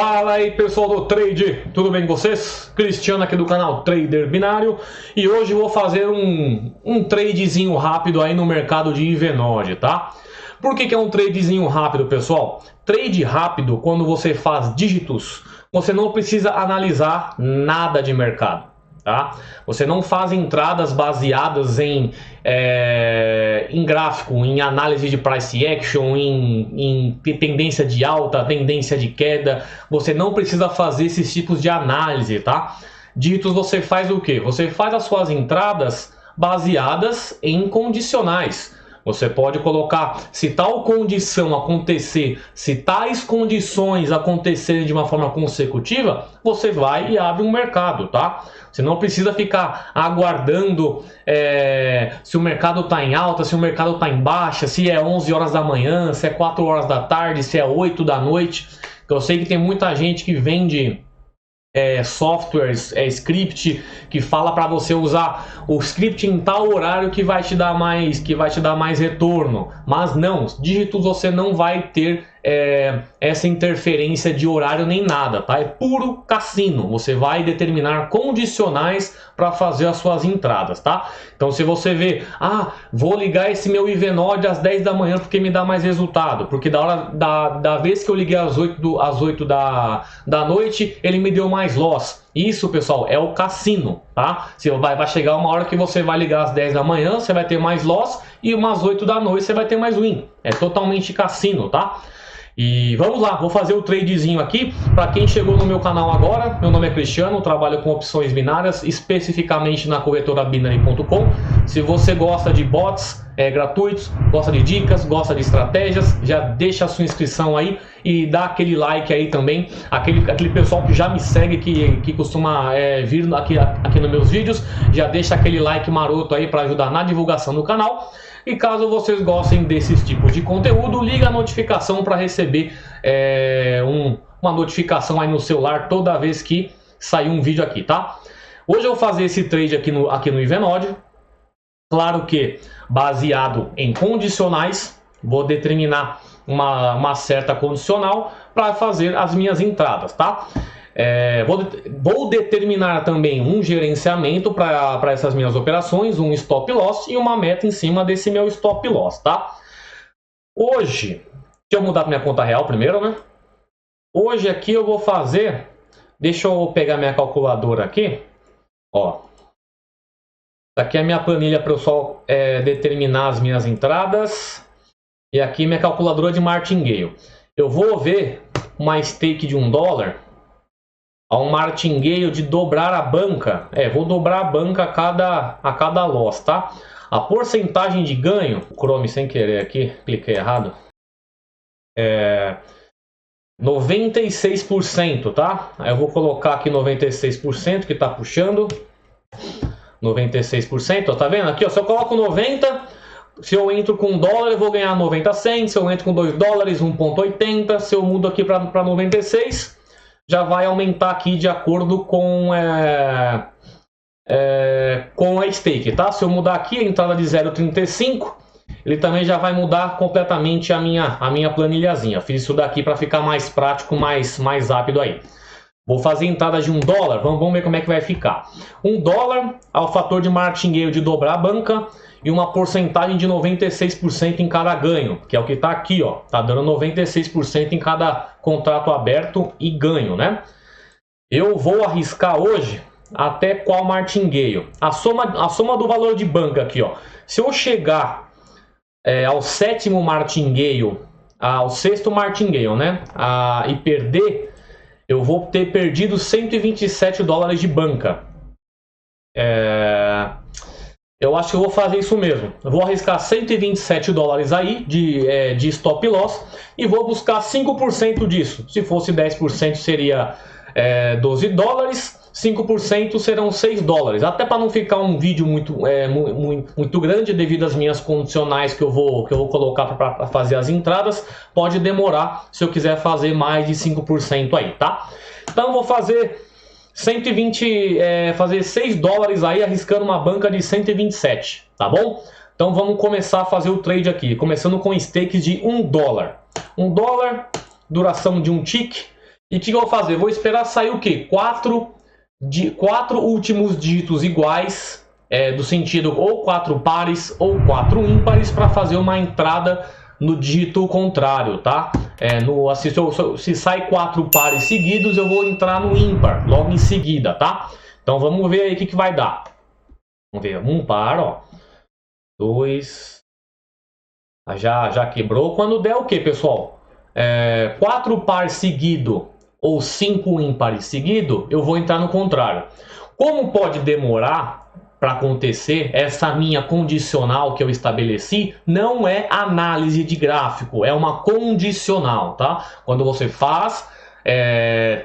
Fala aí pessoal do Trade, tudo bem com vocês? Cristiano aqui do canal Trader Binário e hoje vou fazer um tradezinho rápido aí no mercado de Invenode, tá? Por que é um tradezinho rápido, pessoal? Trade rápido, quando você faz dígitos, você não precisa analisar nada de mercado. Tá? Você não faz entradas baseadas em gráfico, em análise de price action, em tendência de alta, tendência de queda. Você não precisa fazer esses tipos de análise, tá? Dígitos você faz o que? Você faz as suas entradas baseadas em condicionais. Você pode colocar, se tal condição acontecer, se tais condições acontecerem de uma forma consecutiva, você vai e abre um mercado, tá? Você não precisa ficar aguardando se o mercado está em alta, se o mercado está em baixa, se é 11 horas da manhã, se é 4 horas da tarde, se é 8 da noite. Eu sei que tem muita gente que vende softwares, script, que fala para você usar o script em tal horário que vai te dar mais retorno, mas não, dígitos você não vai ter essa interferência de horário nem nada, tá? É puro cassino, você vai determinar condicionais para fazer as suas entradas, tá? Então se você vê, vou ligar esse meu Invenode às 10 da manhã porque me dá mais resultado, porque da vez que eu liguei às 8 da noite, ele me deu mais loss. Isso, pessoal, é o cassino, tá? Vai chegar uma hora que você vai ligar às 10 da manhã, você vai ter mais loss, e umas 8 da noite você vai ter mais win. É totalmente cassino, tá? E vamos lá, vou fazer o tradezinho aqui. Para quem chegou no meu canal agora, meu nome é Cristiano, trabalho com opções binárias, especificamente na corretora Binary.com. Se você gosta de bots gratuitos, gosta de dicas, gosta de estratégias, já deixa a sua inscrição aí e dá aquele like aí também. Aquele pessoal que já me segue, que costuma vir aqui nos meus vídeos, já deixa aquele like maroto aí para ajudar na divulgação do canal. E caso vocês gostem desses tipos de conteúdo, liga a notificação para receber uma notificação aí no celular toda vez que sair um vídeo aqui, tá? Hoje eu vou fazer esse trade aqui no Invenode. Claro que baseado em condicionais, vou determinar uma certa condicional para fazer as minhas entradas, tá? Vou determinar também um gerenciamento para essas minhas operações, um stop loss e uma meta em cima desse meu stop loss, tá? Hoje, deixa eu mudar para minha conta real primeiro, né? Hoje aqui eu vou fazer, deixa eu pegar minha calculadora aqui, ó. Aqui é a minha planilha para eu só determinar as minhas entradas. E aqui minha calculadora de martingale. Eu vou ver uma stake de $1 a um martingale de dobrar a banca. Vou dobrar a banca a cada loss, tá? A porcentagem de ganho, Chrome sem querer aqui, cliquei errado. 96%, tá? Aí eu vou colocar aqui 96% que tá puxando. 96%, ó, tá vendo? Aqui, ó, se eu coloco 90, se eu entro com $1, eu vou ganhar 90 cents. Se eu entro com $2, 1,80. Se eu mudo aqui para 96, já vai aumentar aqui de acordo com a stake, tá? Se eu mudar aqui a entrada de 0,35, ele também já vai mudar completamente a minha planilhazinha. Fiz isso daqui para ficar mais prático, mais rápido aí. Vou fazer entrada de $1, vamos ver como é que vai ficar. $1 ao fator de martingale de dobrar a banca e uma porcentagem de 96% em cada ganho, que é o que está aqui, ó. Tá dando 96% em cada contrato aberto e ganho, né? Eu vou arriscar hoje até qual martingale? A soma do valor de banca aqui, ó. Se eu chegar ao sétimo martingale, ao sexto martingale, né? E perder, eu vou ter perdido $127 de banca. Eu acho que eu vou fazer isso mesmo. Eu vou arriscar $127 aí de stop loss e vou buscar 5% disso. Se fosse 10% seria $12, 5% serão $6. Até para não ficar um vídeo muito grande devido às minhas condicionais que eu vou colocar para fazer as entradas, pode demorar se eu quiser fazer mais de 5% aí, tá? Então eu vou fazer fazer $6 aí, arriscando uma banca de 127, tá bom? Então vamos começar a fazer o trade aqui, começando com stakes de $1. $1, duração de um tick. E o que eu vou fazer? Eu vou esperar sair o quê? Quatro últimos dígitos iguais, do sentido ou 4 pares ou 4 ímpares, para fazer uma entrada no dígito contrário, tá? Se sai 4 pares seguidos, eu vou entrar no ímpar logo em seguida, tá? Então vamos ver aí o que vai dar. Vamos ver, um par, ó. 2. Já quebrou. Quando der o que, pessoal? 4 pares seguido ou 5 ímpares seguido, eu vou entrar no contrário. Como pode demorar para acontecer, essa minha condicional que eu estabeleci não é análise de gráfico, é uma condicional, tá? Quando você faz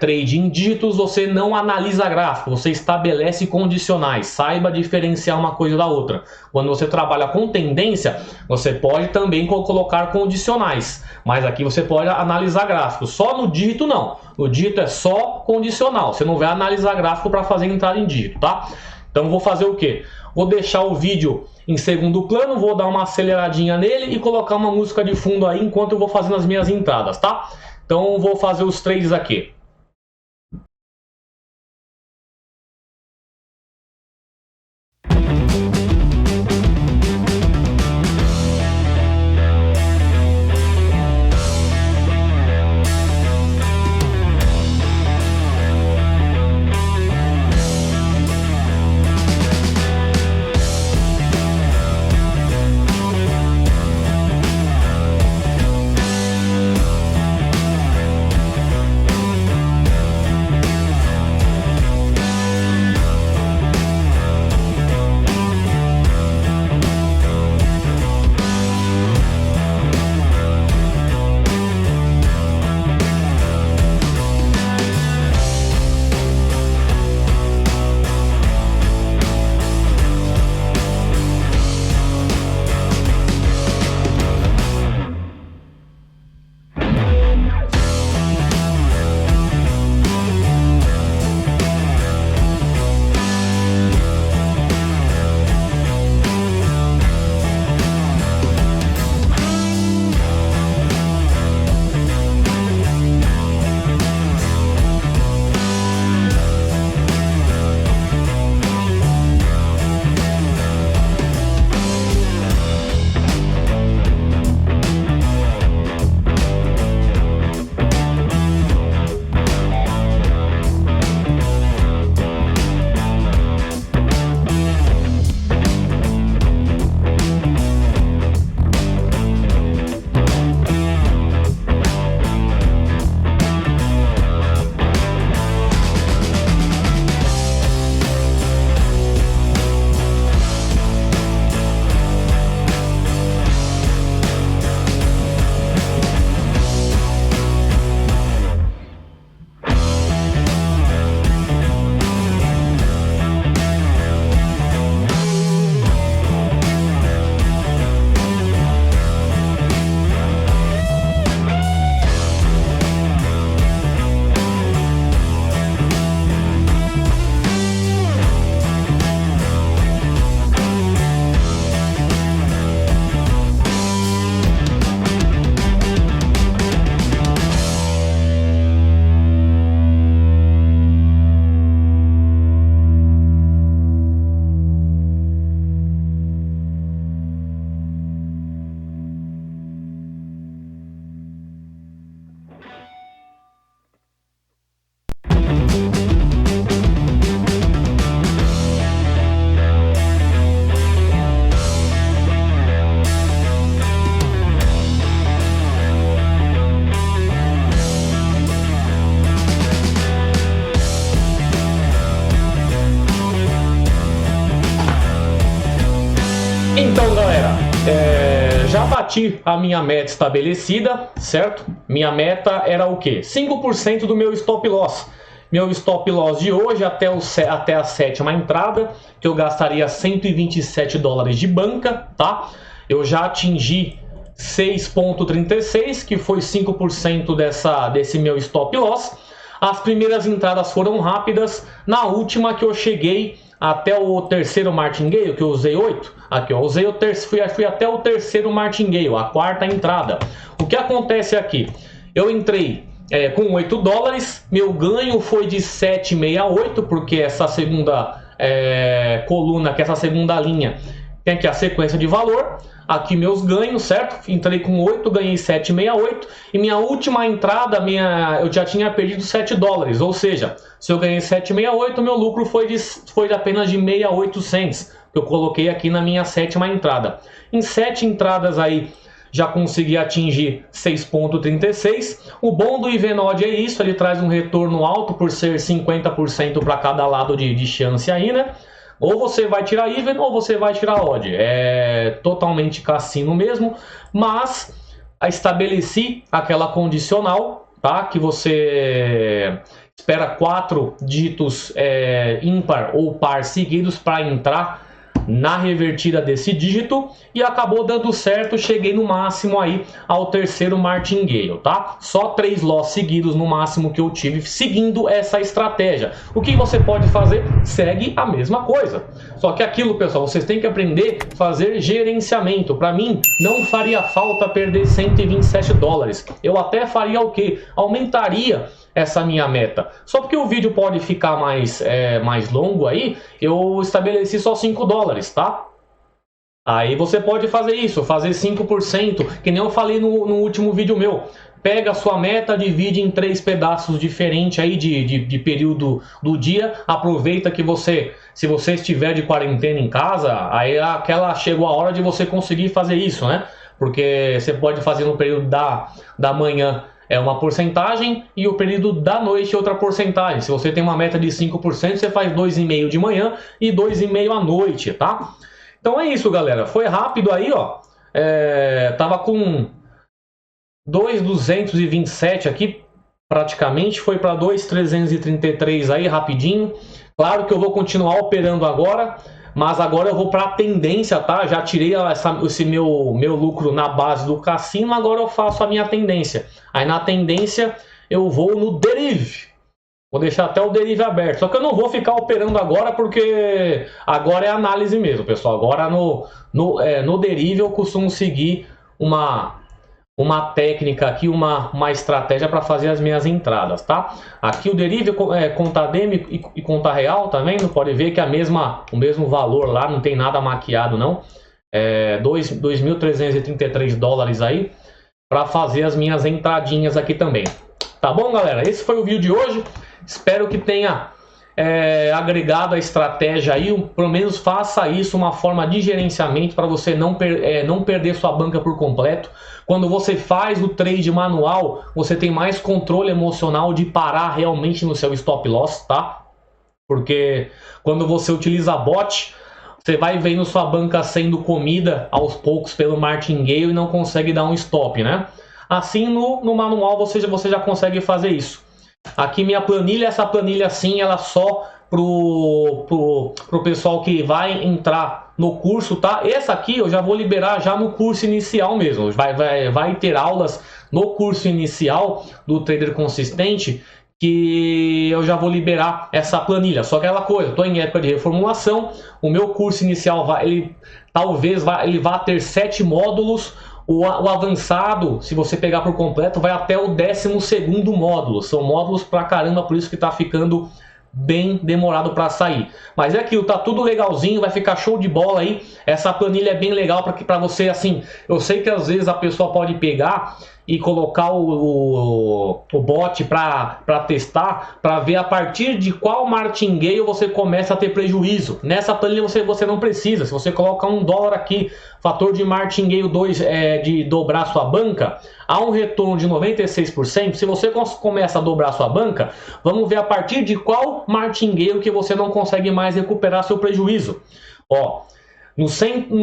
trade em dígitos, você não analisa gráfico, você estabelece condicionais. Saiba diferenciar uma coisa da outra. Quando você trabalha com tendência, você pode também colocar condicionais, mas aqui você pode analisar gráfico. Só no dígito não, no dígito é só condicional, você não vai analisar gráfico para fazer entrada em dígito, tá? Então vou fazer o que? Vou deixar o vídeo em segundo plano, vou dar uma aceleradinha nele e colocar uma música de fundo aí enquanto eu vou fazendo as minhas entradas, tá? Então vou fazer os trades aqui. Então, galera, já bati a minha meta estabelecida, certo? Minha meta era o quê? 5% do meu stop loss. Meu stop loss de hoje até a sétima entrada, que eu gastaria 127 dólares de banca, tá? Eu já atingi 6,36, que foi 5% desse meu stop loss. As primeiras entradas foram rápidas. Na última que eu cheguei até o terceiro martingale, que eu usei 8, aqui ó, fui até o terceiro martingale, a quarta entrada. O que acontece aqui? Eu entrei com 8 dólares, meu ganho foi de 7,68, porque essa segunda coluna, que essa segunda linha tem aqui a sequência de valor. Aqui meus ganhos, certo? Entrei com 8, ganhei 7,68. E minha última entrada, eu já tinha perdido 7 dólares. Ou seja, se eu ganhei 7,68, meu lucro foi apenas de 68 cents. Que eu coloquei aqui na minha sétima entrada. Em 7 entradas aí, já consegui atingir 6,36. O bom do IVNOD é isso, ele traz um retorno alto por ser 50% para cada lado de chance aí, né? Ou você vai tirar even ou você vai tirar odd. É totalmente cassino mesmo, mas estabeleci aquela condicional, tá? Que você espera 4 dígitos ímpar ou par seguidos para entrar na revertida desse dígito, e acabou dando certo. Cheguei no máximo aí ao terceiro martingale, tá? Só 3 loss seguidos no máximo que eu tive seguindo essa estratégia. O que você pode fazer? Segue a mesma coisa. Só que aquilo, pessoal, vocês têm que aprender a fazer gerenciamento. Para mim, não faria falta perder 127 dólares. Eu até faria o quê? Aumentaria essa minha meta. Só porque o vídeo pode ficar mais longo aí, eu estabeleci só 5 dólares, tá? Aí você pode fazer isso, fazer 5%, que nem eu falei no último vídeo meu. Pega a sua meta, divide em 3 pedaços diferentes aí de período do dia. Aproveita que se você estiver de quarentena em casa, aí chegou a hora de você conseguir fazer isso, né? Porque você pode fazer no período da manhã uma porcentagem, e o período da noite outra porcentagem. Se você tem uma meta de 5%, você faz 2,5 de manhã e 2,5 à noite, tá? Então é isso, galera. Foi rápido aí, ó. Tava com 2,227 aqui, praticamente. Foi para 2,333 aí, rapidinho. Claro que eu vou continuar operando agora, mas agora eu vou para a tendência, tá? Já tirei esse meu lucro na base do cassino, agora eu faço a minha tendência. Aí na tendência eu vou no derive. Vou deixar até o derive aberto. Só que eu não vou ficar operando agora, porque agora é análise mesmo, pessoal. Agora no derive eu costumo seguir uma técnica aqui, uma estratégia para fazer as minhas entradas, tá? Aqui o derive conta demo e conta real, tá vendo? Pode ver que o mesmo valor lá, não tem nada maquiado não. 2.333 dólares aí para fazer as minhas entradinhas aqui também. Tá bom, galera? Esse foi o vídeo de hoje. Espero que tenha agregado a estratégia aí. Pelo menos faça isso, uma forma de gerenciamento para você não perder sua banca por completo. Quando você faz o trade manual, você tem mais controle emocional de parar realmente no seu stop loss, tá? Porque quando você utiliza bot, você vai vendo sua banca sendo comida aos poucos pelo martingale e não consegue dar um stop, né? Assim, no manual você já consegue fazer isso. Aqui minha planilha, essa planilha sim, ela só pro pessoal que vai entrar no curso, tá? Essa aqui eu já vou liberar já no curso inicial mesmo. Vai ter aulas no curso inicial do Trader Consistente, que eu já vou liberar essa planilha. Só aquela coisa, estou em época de reformulação. O meu curso inicial ele vá ter 7 módulos. O avançado, se você pegar por completo, vai até o 12º módulo. São módulos pra caramba, por isso que tá ficando bem demorado para sair. Mas é aquilo, tá tudo legalzinho, vai ficar show de bola aí. Essa planilha é bem legal para você, assim. Eu sei que às vezes a pessoa pode pegar e colocar o bot para testar, para ver a partir de qual martingale você começa a ter prejuízo. Nessa planilha você não precisa. Se você colocar $1 aqui, fator de martingale 2 de dobrar sua banca, há um retorno de 96%. Se você começa a dobrar sua banca, vamos ver a partir de qual martingale que você não consegue mais recuperar seu prejuízo. Ó,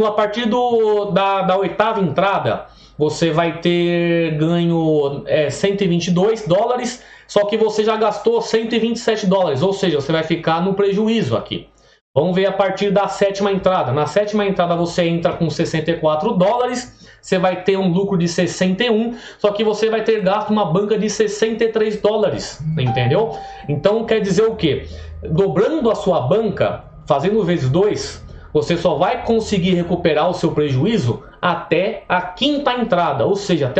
a partir da 8ª entrada, você vai ter ganho 122 dólares, só que você já gastou 127 dólares, ou seja, você vai ficar no prejuízo aqui. Vamos ver a partir da 7ª entrada. Na 7ª entrada você entra com 64 dólares, você vai ter um lucro de 61, só que você vai ter gasto uma banca de 63 dólares, entendeu? Então quer dizer o quê? Dobrando a sua banca, fazendo vezes 2, você só vai conseguir recuperar o seu prejuízo até a 5ª entrada, ou seja,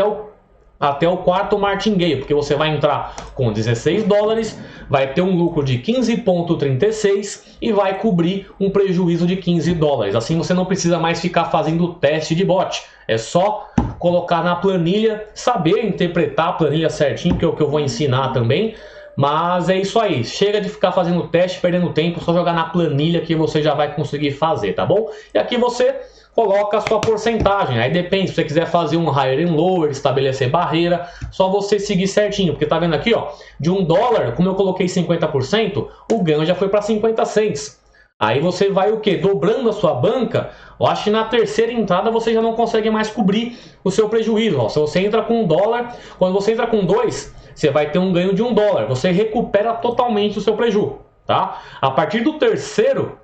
até o quarto martingale, porque você vai entrar com 16 dólares, vai ter um lucro de 15,36 e vai cobrir um prejuízo de 15 dólares. Assim você não precisa mais ficar fazendo teste de bot, é só colocar na planilha, saber interpretar a planilha certinho, que é o que eu vou ensinar também. Mas é isso aí, chega de ficar fazendo teste, perdendo tempo, só jogar na planilha que você já vai conseguir fazer, tá bom? E aqui você coloca a sua porcentagem, aí depende, se você quiser fazer um higher and lower, estabelecer barreira, só você seguir certinho, porque tá vendo aqui, ó, de $1, como eu coloquei 50%, o ganho já foi para 50 cents. Aí você vai o que? Dobrando a sua banca, eu acho que na terceira entrada você já não consegue mais cobrir o seu prejuízo, ó. Se você entra com $1, quando você entra com 2, você vai ter um ganho de $1, você recupera totalmente o seu prejuízo, tá? A partir do terceiro,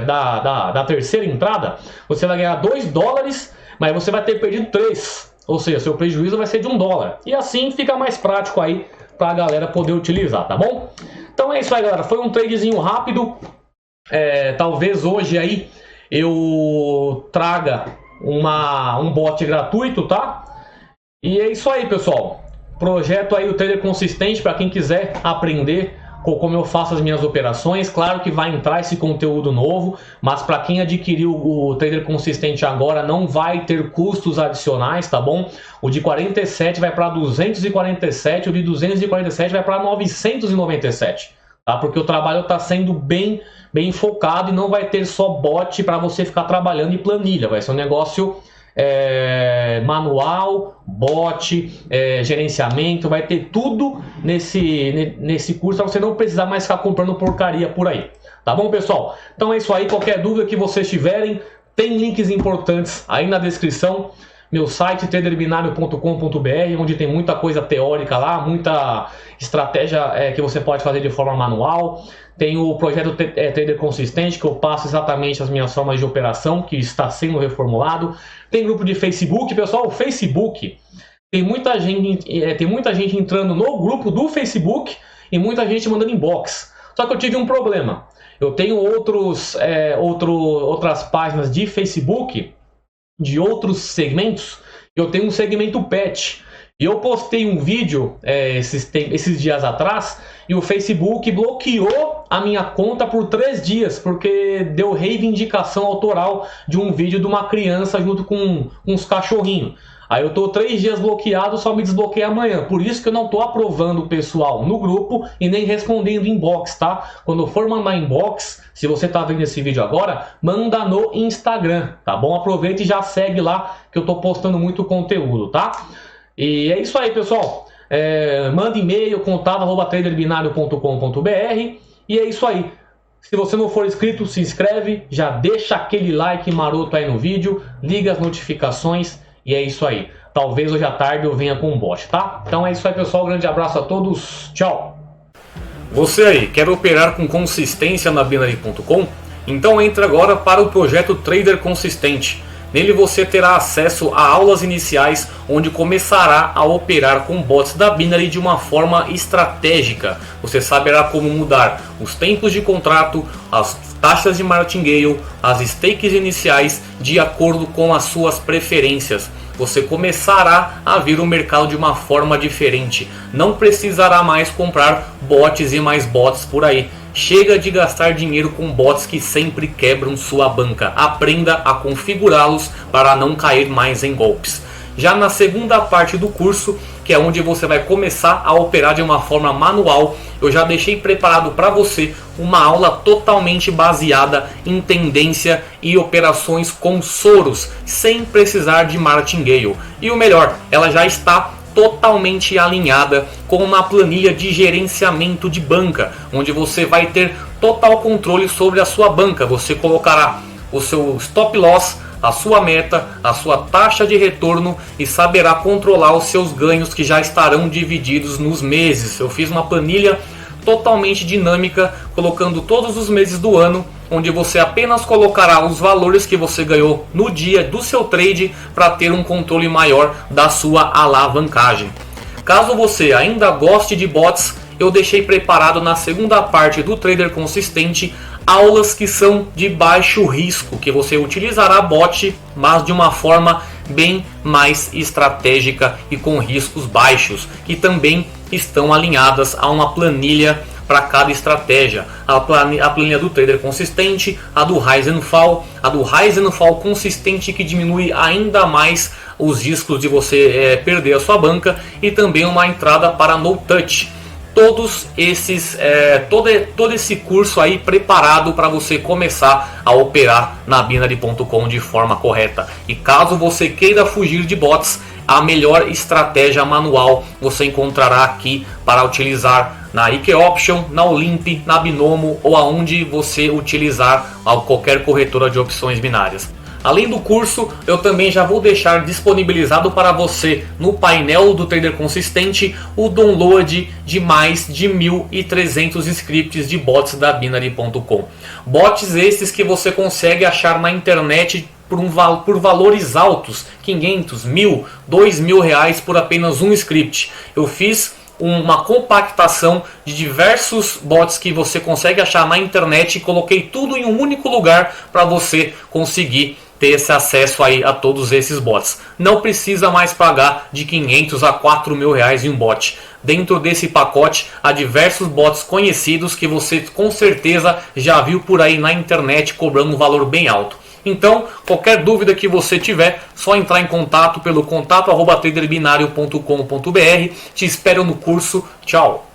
da terceira entrada, você vai ganhar $2, mas você vai ter perdido 3, ou seja, seu prejuízo vai ser de $1, e assim fica mais prático aí para a galera poder utilizar, tá bom? Então é isso aí, galera, foi um tradezinho rápido. Talvez hoje aí eu traga um bot gratuito, tá? E é isso aí, pessoal. Projeto aí o Trader Consistente para quem quiser aprender como eu faço as minhas operações. Claro que vai entrar esse conteúdo novo, mas para quem adquiriu o Trader Consistente agora não vai ter custos adicionais, tá bom? O de 47 vai para 247, o de 247 vai para 997, tá? Porque o trabalho está sendo bem focado e não vai ter só bot para você ficar trabalhando em planilha, vai ser um negócio manual, bot, gerenciamento, vai ter tudo nesse curso para você não precisar mais ficar comprando porcaria por aí, tá bom, pessoal? Então é isso aí, qualquer dúvida que vocês tiverem, tem links importantes aí na descrição. Meu site traderbinario.com.br, onde tem muita coisa teórica lá, muita estratégia que você pode fazer de forma manual. Tem o projeto Trader Consistente, que eu passo exatamente as minhas formas de operação, que está sendo reformulado. Tem grupo de Facebook, pessoal, o Facebook, tem muita gente entrando no grupo do Facebook e muita gente mandando inbox. Só que eu tive um problema. Eu tenho outras páginas de Facebook, de outros segmentos. Eu tenho um segmento pet e eu postei um vídeo esses dias atrás e o Facebook bloqueou a minha conta por 3 dias porque deu reivindicação autoral de um vídeo de uma criança junto com uns cachorrinhos. Aí eu tô 3 dias bloqueado, só me desbloqueei amanhã. Por isso que eu não tô aprovando o pessoal no grupo e nem respondendo inbox, tá? Quando for mandar inbox, se você tá vendo esse vídeo agora, manda no Instagram, tá bom? Aproveita e já segue lá que eu tô postando muito conteúdo, tá? E é isso aí, pessoal. Manda e-mail, contato@traderbinario.com.br e é isso aí. Se você não for inscrito, se inscreve, já deixa aquele like maroto aí no vídeo, liga as notificações. E é isso aí. Talvez hoje à tarde eu venha com um bot, tá? Então é isso aí, pessoal. Um grande abraço a todos. Tchau. Você aí, quer operar com consistência na Binary.com? Então entre agora para o projeto Trader Consistente. Nele você terá acesso a aulas iniciais onde começará a operar com bots da Binary de uma forma estratégica. Você saberá como mudar os tempos de contrato, as taxas de martingale, as stakes iniciais de acordo com as suas preferências. Você começará a ver o mercado de uma forma diferente. Não precisará mais comprar bots e mais bots por aí. Chega de gastar dinheiro com bots que sempre quebram sua banca. Aprenda a configurá-los para não cair mais em golpes. Já na segunda parte do curso, que é onde você vai começar a operar de uma forma manual, eu já deixei preparado para você uma aula totalmente baseada em tendência e operações com Soros, sem precisar de martingale. E o melhor, ela já está totalmente alinhada com uma planilha de gerenciamento de banca, onde você vai ter total controle sobre a sua banca. Você colocará o seu stop loss, a sua meta, a sua taxa de retorno e saberá controlar os seus ganhos que já estarão divididos nos meses. Eu fiz uma planilha totalmente dinâmica, colocando todos os meses do ano, onde você apenas colocará os valores que você ganhou no dia do seu trade para ter um controle maior da sua alavancagem. Caso você ainda goste de bots, eu deixei preparado na segunda parte do Trader Consistente aulas que são de baixo risco, que você utilizará bot, mas de uma forma bem mais estratégica e com riscos baixos, que também estão alinhadas a uma planilha para cada estratégia. A planilha do trader consistente, a do Rise and Fall, a do Rise and Fall consistente, que diminui ainda mais os riscos de você perder a sua banca, e também uma entrada para no touch. Todos esses, todo esse curso aí preparado para você começar a operar na Binary.com de forma correta. E caso você queira fugir de bots, a melhor estratégia manual você encontrará aqui para utilizar na IK Option, na Olimp, na Binomo ou aonde você utilizar qualquer corretora de opções binárias. Além do curso, eu também já vou deixar disponibilizado para você no painel do Trader Consistente o download de mais de 1.300 scripts de bots da Binary.com. Bots esses que você consegue achar na internet por valores altos, 500, 1.000, 2.000 reais por apenas um script. Eu fiz uma compactação de diversos bots que você consegue achar na internet e coloquei tudo em um único lugar para você conseguir ter esse acesso aí a todos esses bots. Não precisa mais pagar de 500 a 4.000 reais em um bot. Dentro desse pacote há diversos bots conhecidos que você com certeza já viu por aí na internet cobrando um valor bem alto. Então, qualquer dúvida que você tiver, só entrar em contato pelo contato@traderbinario.com.br. Te espero no curso. Tchau!